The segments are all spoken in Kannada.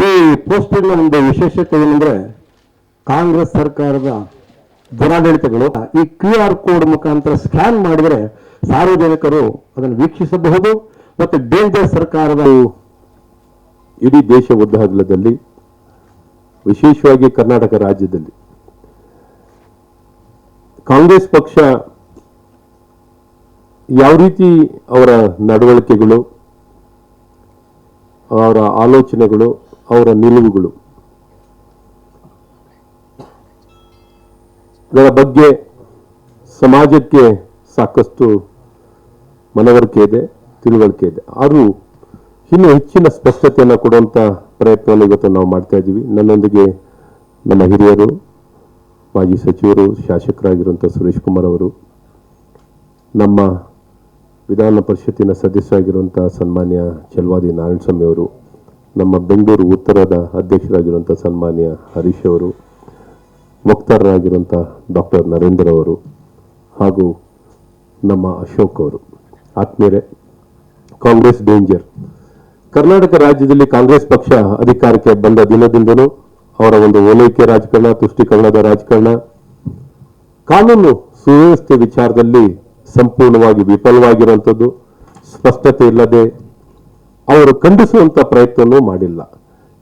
ಈ ಪೋಸ್ಟರ್ನ ಒಂದು ವಿಶೇಷತೆ ಏನಂದ್ರೆ ಕಾಂಗ್ರೆಸ್ ಸರ್ಕಾರದ ದುರಾಡಳಿತಗಳು ಈ QR ಕೋಡ್ ಮುಖಾಂತರ ಸ್ಕ್ಯಾನ್ ಮಾಡಿದರೆ ಸಾರ್ವಜನಿಕರು ಅದನ್ನು ವೀಕ್ಷಿಸಬಹುದು. ಮತ್ತು ಡೇಂಜರ್ ಸರ್ಕಾರದ ಇಡೀ ದೇಶ ಉದ್ದಗಲದಲ್ಲಿ ವಿಶೇಷವಾಗಿ ಕರ್ನಾಟಕ ರಾಜ್ಯದಲ್ಲಿ ಕಾಂಗ್ರೆಸ್ ಪಕ್ಷ ಯಾವ ರೀತಿ ಅವರ ನಡವಳಿಕೆಗಳು, ಅವರ ಆಲೋಚನೆಗಳು, ಅವರ ನಿಲುವುಗಳು ಇದರ ಬಗ್ಗೆ ಸಮಾಜಕ್ಕೆ ಸಾಕಷ್ಟು ಮನವರಿಕೆ ಇದೆ, ತಿಳುವಳಿಕೆ ಇದೆ. ಆದರೂ ಇನ್ನೂ ಹೆಚ್ಚಿನ ಸ್ಪಷ್ಟತೆಯನ್ನು ಕೊಡುವಂಥ ಪ್ರಯತ್ನವನ್ನು ಇವತ್ತು ನಾವು ಮಾಡ್ತಾ ಇದ್ದೀವಿ. ನನ್ನೊಂದಿಗೆ ನಮ್ಮ ಹಿರಿಯರು, ಮಾಜಿ ಸಚಿವರು, ಶಾಸಕರಾಗಿರುವಂಥ ಸುರೇಶ್ ಕುಮಾರ್ ಅವರು, ನಮ್ಮ ವಿಧಾನ ಪರಿಷತ್ತಿನ ಸದಸ್ಯರಾಗಿರುವಂಥ ಸನ್ಮಾನ್ಯ ಚಲವಾದಿ ನಾರಾಯಣಸ್ವಾಮಿ ಅವರು, ನಮ್ಮ ಬೆಂಗಳೂರು ಉತ್ತರದ ಅಧ್ಯಕ್ಷರಾಗಿರುವಂಥ ಸನ್ಮಾನ್ಯ ಹರೀಶ್ ಅವರು, ವಕ್ತಾರರಾಗಿರುವಂಥ ಡಾಕ್ಟರ್ ನರೇಂದ್ರ ಅವರು ಹಾಗೂ ನಮ್ಮ ಅಶೋಕ್ ಅವರು. ಆತ್ಮೀಯರೇ, ಕಾಂಗ್ರೆಸ್ ಡೇಂಜರ್. ಕರ್ನಾಟಕ ರಾಜ್ಯದಲ್ಲಿ ಕಾಂಗ್ರೆಸ್ ಪಕ್ಷ ಅಧಿಕಾರಕ್ಕೆ ಬಂದ ದಿನದಿಂದಲೂ ಅವರ ಒಂದು ಓಲೈಕೆ ರಾಜಕಾರಣ, ತುಷ್ಟೀಕರಣದ ರಾಜಕಾರಣ, ಕಾನೂನು ಸುವ್ಯವಸ್ಥೆ ವಿಚಾರದಲ್ಲಿ ಸಂಪೂರ್ಣವಾಗಿ ವಿಫಲವಾಗಿರುವಂಥದ್ದು, ಸ್ಪಷ್ಟತೆ ಇಲ್ಲದೆ ಅವರು ಖಂಡಿಸುವಂಥ ಪ್ರಯತ್ನವೂ ಮಾಡಿಲ್ಲ.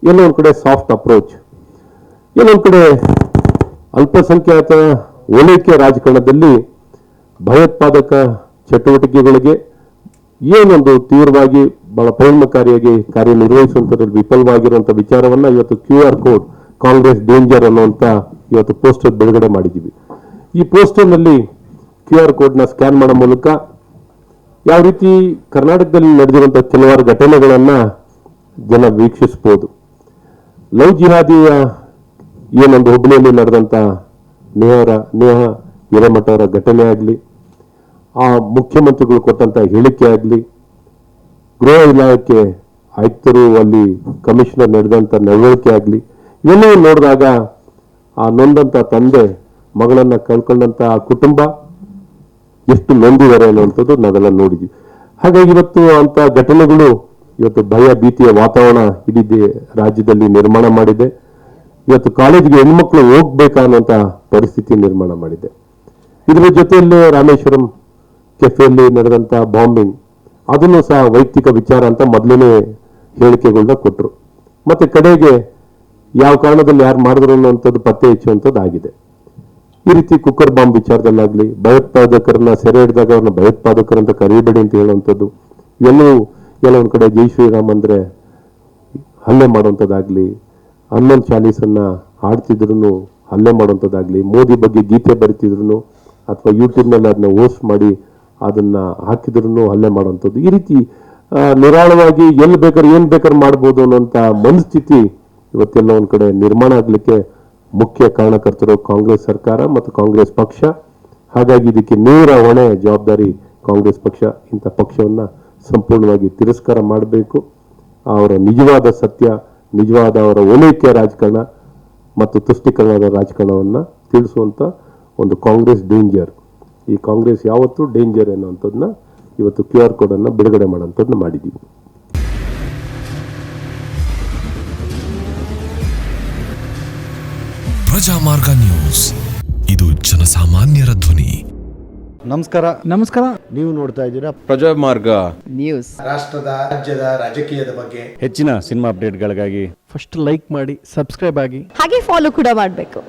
ಎಲ್ಲೋ ಒಂದು ಕಡೆ ಸಾಫ್ಟ್ ಅಪ್ರೋಚ್, ಎಲ್ಲೊಂದು ಕಡೆ ಅಲ್ಪಸಂಖ್ಯಾತ ಓಲೈಕೆ ರಾಜಕಾರಣದಲ್ಲಿ ಭಯೋತ್ಪಾದಕ ಚಟುವಟಿಕೆಗಳಿಗೆ ಏನೊಂದು ತೀವ್ರವಾಗಿ ಬಹಳ ಪರಿಣಾಮಕಾರಿಯಾಗಿ ಕಾರ್ಯನಿರ್ವಹಿಸುವಂಥದ್ರಲ್ಲಿ ವಿಫಲವಾಗಿರುವಂಥ ವಿಚಾರವನ್ನು ಇವತ್ತು QR ಕೋಡ್ ಕಾಂಗ್ರೆಸ್ ಡೇಂಜರ್ ಅನ್ನುವಂಥ ಇವತ್ತು ಪೋಸ್ಟರ್ ಬಿಡುಗಡೆ ಮಾಡಿದ್ದೀವಿ. ಈ ಪೋಸ್ಟರ್ನಲ್ಲಿ QR ಕೋಡ್ನ ಸ್ಕ್ಯಾನ್ ಮಾಡೋ ಮೂಲಕ ಯಾವ ರೀತಿ ಕರ್ನಾಟಕದಲ್ಲಿ ನಡೆದಿರುವಂಥ ಕೆಲವಾರು ಘಟನೆಗಳನ್ನು ಜನ ವೀಕ್ಷಿಸ್ಬೋದು. ಲವ್ ಜಿಹಾದಿಯ ಏನೊಂದು ಹುಬ್ಬಳ್ಳಿಯಲ್ಲಿ ನಡೆದಂಥ ನೇಹ ಹಿರೇಮಠ ಅವರ ಘಟನೆ ಆಗಲಿ, ಆ ಮುಖ್ಯಮಂತ್ರಿಗಳು ಕೊಟ್ಟಂಥ ಹೇಳಿಕೆ ಆಗಲಿ, ಗೃಹ ಇಲಾಖೆ ಆಯುಕ್ತರು ಅಲ್ಲಿ ಕಮಿಷನರ್ ನಡೆದಂಥ ನಡವಳಿಕೆ ಆಗಲಿ, ಇವೆಲ್ಲವೂ ನೋಡಿದಾಗ ಆ ನೊಂದಂಥ ತಂದೆ, ಮಗಳನ್ನು ಕಳ್ಕೊಂಡಂಥ ಆ ಕುಟುಂಬ ಎಷ್ಟು ನೊಂದಿದ್ದಾರೆ ಅನ್ನುವಂಥದ್ದು ನಾವೆಲ್ಲ ನೋಡಿದ್ವಿ. ಹಾಗಾಗಿ ಇವತ್ತು ಅಂಥ ಘಟನೆಗಳು ಇವತ್ತು ಭಯ ಭೀತಿಯ ವಾತಾವರಣ ಇಡೀ ರಾಜ್ಯದಲ್ಲಿ ನಿರ್ಮಾಣ ಮಾಡಿದೆ. ಇವತ್ತು ಕಾಲೇಜಿಗೆ ಹೆಣ್ಮಕ್ಳು ಹೋಗ್ಬೇಕಾ ಅನ್ನುವಂಥ ಪರಿಸ್ಥಿತಿ ನಿರ್ಮಾಣ ಮಾಡಿದೆ. ಇದರ ಜೊತೆಯಲ್ಲೇ ರಾಮೇಶ್ವರಂ ಕೆಫೆಯಲ್ಲಿ ನಡೆದಂಥ ಬಾಂಬಿಂಗ್, ಅದನ್ನು ಸಹ ವೈಯಕ್ತಿಕ ವಿಚಾರ ಅಂತ ಮೊದಲನೇ ಹೇಳಿಕೆಗಳನ್ನ ಕೊಟ್ಟರು. ಮತ್ತೆ ಕಡೆಗೆ ಯಾವ ಕಾರಣದಲ್ಲಿ ಯಾರು ಮಾಡಿದ್ರು ಅನ್ನುವಂಥದ್ದು ಪತ್ತೆ ಹಚ್ಚುವಂಥದ್ದು ಆಗಿದೆ. ಈ ರೀತಿ ಕುಕ್ಕರ್ ಬಾಂಬ್ ವಿಚಾರದಲ್ಲಾಗಲಿ, ಭಯೋತ್ಪಾದಕರನ್ನ ಸೆರೆ ಹಿಡಿದಾಗ ಅವ್ರನ್ನ ಭಯೋತ್ಪಾದಕರಂತ ಕರೀಬೇಡಿ ಅಂತ ಹೇಳುವಂಥದ್ದು, ಇವೆಲ್ಲವೂ ಒಂದು ಕಡೆ ಜೈ ಶ್ರೀರಾಮ್ ಅಂದರೆ ಹಲ್ಲೆ ಮಾಡುವಂಥದ್ದಾಗಲಿ, ಹನುಮಾನ್ ಚಾಲೀಸನ್ನ ಹಾಡ್ತಿದ್ರು ಹಲ್ಲೆ ಮಾಡುವಂಥದ್ದಾಗಲಿ, ಮೋದಿ ಬಗ್ಗೆ ಗೀತೆ ಬರಿತಿದ್ರು ಅಥವಾ ಯೂಟ್ಯೂಬ್ನಲ್ಲಿ ಅದನ್ನ ಹೋಸ್ಟ್ ಮಾಡಿ ಅದನ್ನು ಹಾಕಿದ್ರು ಹಲ್ಲೆ ಮಾಡುವಂಥದ್ದು, ಈ ರೀತಿ ನಿರಾಳವಾಗಿ ಎಲ್ಲಿ ಬೇಕಾದ್ರೆ ಏನು ಬೇಕಾದ್ರೆ ಮಾಡ್ಬೋದು ಅನ್ನೋಂಥ ಮನಸ್ಥಿತಿ ಇವತ್ತೆಲ್ಲ ಒಂದು ಕಡೆ ನಿರ್ಮಾಣ ಆಗಲಿಕ್ಕೆ ಮುಖ್ಯ ಕಾರಣಕರ್ತರು ಕಾಂಗ್ರೆಸ್ ಸರ್ಕಾರ ಮತ್ತು ಕಾಂಗ್ರೆಸ್ ಪಕ್ಷ. ಹಾಗಾಗಿ ಇದಕ್ಕೆ ನೇರ ಹೊಣೆ ಜವಾಬ್ದಾರಿ ಕಾಂಗ್ರೆಸ್ ಪಕ್ಷ. ಇಂಥ ಪಕ್ಷವನ್ನು ಸಂಪೂರ್ಣವಾಗಿ ತಿರಸ್ಕಾರ ಮಾಡಬೇಕು. ಅವರ ನಿಜವಾದ ಸತ್ಯ, ನಿಜವಾದ ಅವರ ಓಲೈಕೆ ರಾಜಕಾರಣ ಮತ್ತು ತುಷ್ಟೀಕರಣದ ರಾಜಕಾರಣವನ್ನು ತಿಳಿಸುವಂಥ ಒಂದು ಕಾಂಗ್ರೆಸ್ ಡೇಂಜರ್. ಈ ಕಾಂಗ್ರೆಸ್ ಯಾವತ್ತೂ ಡೇಂಜರ್ ಅನ್ನುವಂಥದ್ದನ್ನ ಇವತ್ತು QR ಕೋಡನ್ನು ಬಿಡುಗಡೆ ಮಾಡೋಂಥದ್ದನ್ನ ಮಾಡಿದ್ದೀವಿ. ಪ್ರಜಾಮಾರ್ಗ ನ್ಯೂಸ್, ಇದು ಜನಸಾಮಾನ್ಯರ ಧ್ವನಿ. ನಮಸ್ಕಾರ. ನೀವು ನೋಡ್ತಾ ಇದ್ದೀರಾ ಪ್ರಜಾಮಾರ್ಗ ನ್ಯೂಸ್. ರಾಷ್ಟ್ರದ, ರಾಜ್ಯದ, ರಾಜಕೀಯದ ಬಗ್ಗೆ ಹೆಚ್ಚಿನ ಸಿನಿಮಾ ಅಪ್ಡೇಟ್ಗಳಿಗಾಗಿ ಫಸ್ಟ್ ಲೈಕ್ ಮಾಡಿ, ಸಬ್ಸ್ಕ್ರೈಬ್ ಆಗಿ, ಹಾಗೆ ಫಾಲೋ ಕೂಡ ಮಾಡಬೇಕು.